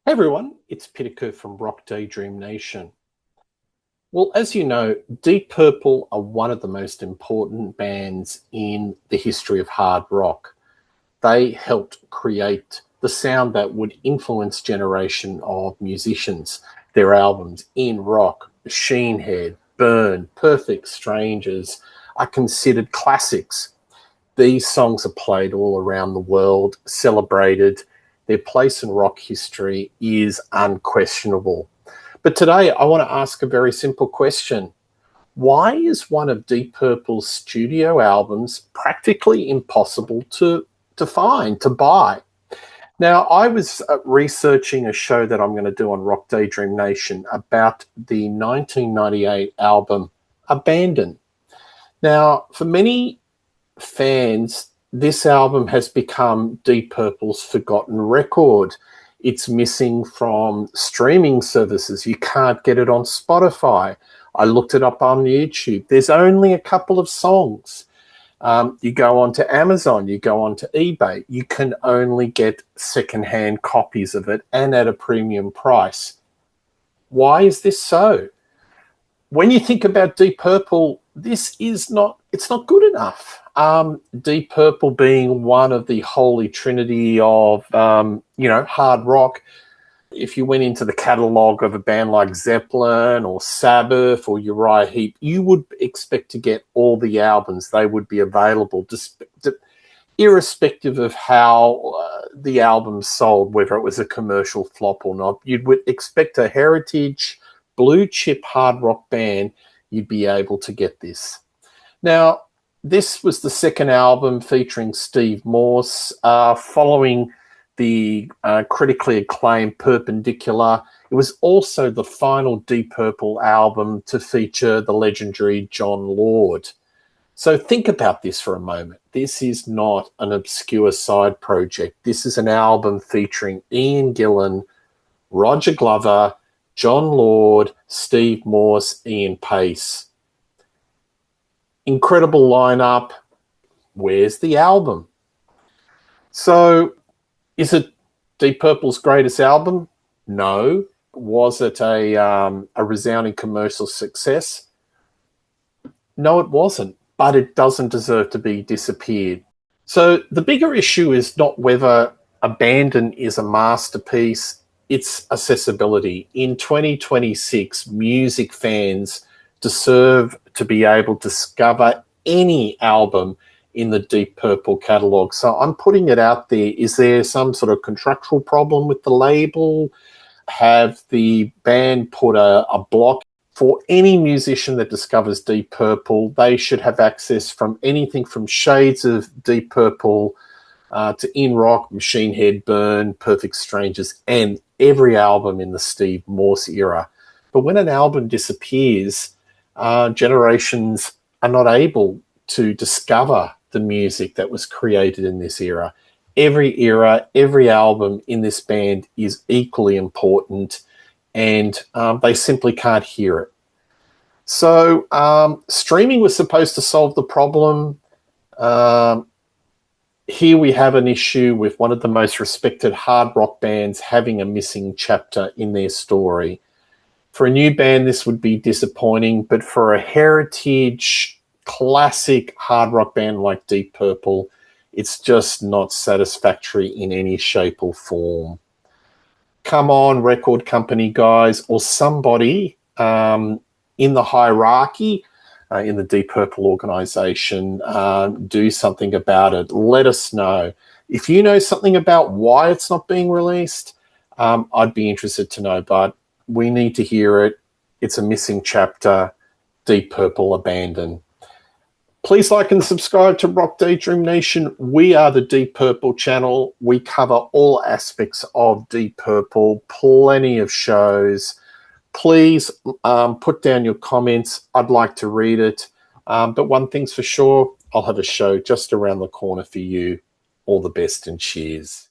Hey everyone, it's Peter from Rock Daydream Nation. Well, as you know, Deep Purple are one of the most important bands in the history of hard rock. They helped create the sound that would influence generation of musicians. Their albums In Rock, Machine Head, Burn, Perfect Strangers are considered classics. These songs are played all around the world, celebrated. Their place in rock history is unquestionable. But today, I want to ask a very simple question. Why is one of Deep Purple's studio albums practically impossible to find, to buy? Now, I was researching a show that I'm going to do on Rock Daydream Nation about the 1998 album Abandon. Now, for many fans, this album has become Deep Purple's forgotten record. It's missing from streaming services. You can't get it on Spotify. I looked it up on YouTube. There's only a couple of songs. You go onto Amazon, you go onto eBay, you can only get secondhand copies of it and at a premium price. Why is this so? When you think about Deep Purple, it's not good enough. Deep Purple being one of the holy trinity of, hard rock. If you went into the catalogue of a band like Zeppelin or Sabbath or Uriah Heep, you would expect to get all the albums. They would be available, irrespective of how the album sold, whether it was a commercial flop or not. You would expect a heritage blue chip hard rock band, you'd be able to get this. Now, this was the second album featuring Steve Morse, following the critically acclaimed Perpendicular. It was also the final Deep Purple album to feature the legendary Jon Lord. So think about this for a moment. This is not an obscure side project. This is an album featuring Ian Gillan, Roger Glover, Jon Lord, Steve Morse, Ian Paice. Incredible lineup. Where's the album? So, is it Deep Purple's greatest album? No. Was it a resounding commercial success? No, it wasn't. But it doesn't deserve to be disappeared. So the bigger issue is not whether Abandon is a masterpiece, it's accessibility. In 2026, music fans deserve to be able to discover any album in the Deep Purple catalogue. So I'm putting it out there. Is there some sort of contractual problem with the label? Have the band put a block for any musician that discovers Deep Purple? They should have access from anything from shades of Deep Purple to In Rock, Machine Head, Burn, Perfect Strangers, and every album in the Steve Morse era. But when an album disappears, generations are not able to discover the music that was created in this era. Every album in this band is equally important, and they simply can't hear it. So streaming was supposed to solve the problem. Here we have an issue with one of the most respected hard rock bands having a missing chapter in their story. For a new band, this would be disappointing, but for a heritage classic hard rock band like Deep Purple, it's just not satisfactory in any shape or form. Come on, record company guys, or somebody in the hierarchy, in the Deep Purple organization, do something about it. Let us know. If you know something about why it's not being released, I'd be interested to know, but we need to hear it. It's a missing chapter. Deep Purple Abandon. Please like and subscribe to Rock Daydream Nation. We are the Deep Purple channel. We cover all aspects of Deep Purple, plenty of shows. Please put down your comments. I'd like to read it. But one thing's for sure, I'll have a show just around the corner for you. All the best and cheers.